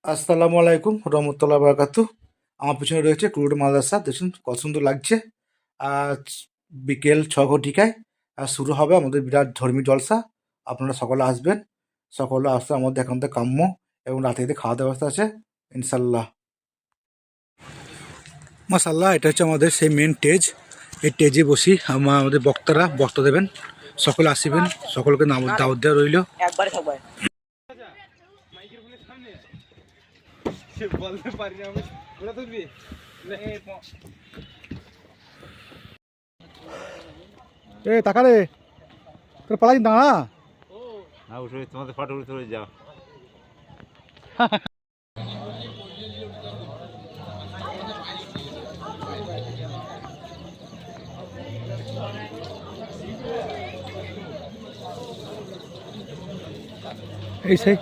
আসসালামু আলাইকুম রহমতুল্লাহ বারাকাতু। আমার পিছনে রয়েছে কুরুট মাদ্রাসা, দেখুন কত সুন্দর লাগছে। আজ বিকেল 6 ঘটিকায় শুরু হবে আমাদের বিরাট ধর্মী জলসা। আপনারা সকলে আসবেন, সকলে আসতে আমাদের এখান থেকে কাম্য, এবং রাতে খাওয়া দাওয়ার ব্যবস্থা আছে ইনশাল্লাহ। মাশাল্লাহ, এটা হচ্ছে আমাদের সেই মেন স্টেজ। এই স্টেজে বসি আমাদের বক্তা দেবেন। সকলে আসিবেন, সকলকে দাওয়াত দেওয়া রইল। বলতে পারি না আমি, ওটা তুলবি এ টাকা রে, তোর পালাই দাঁড়া না, উঠে তোমাদের ফটো উঠে যাও। এই সেই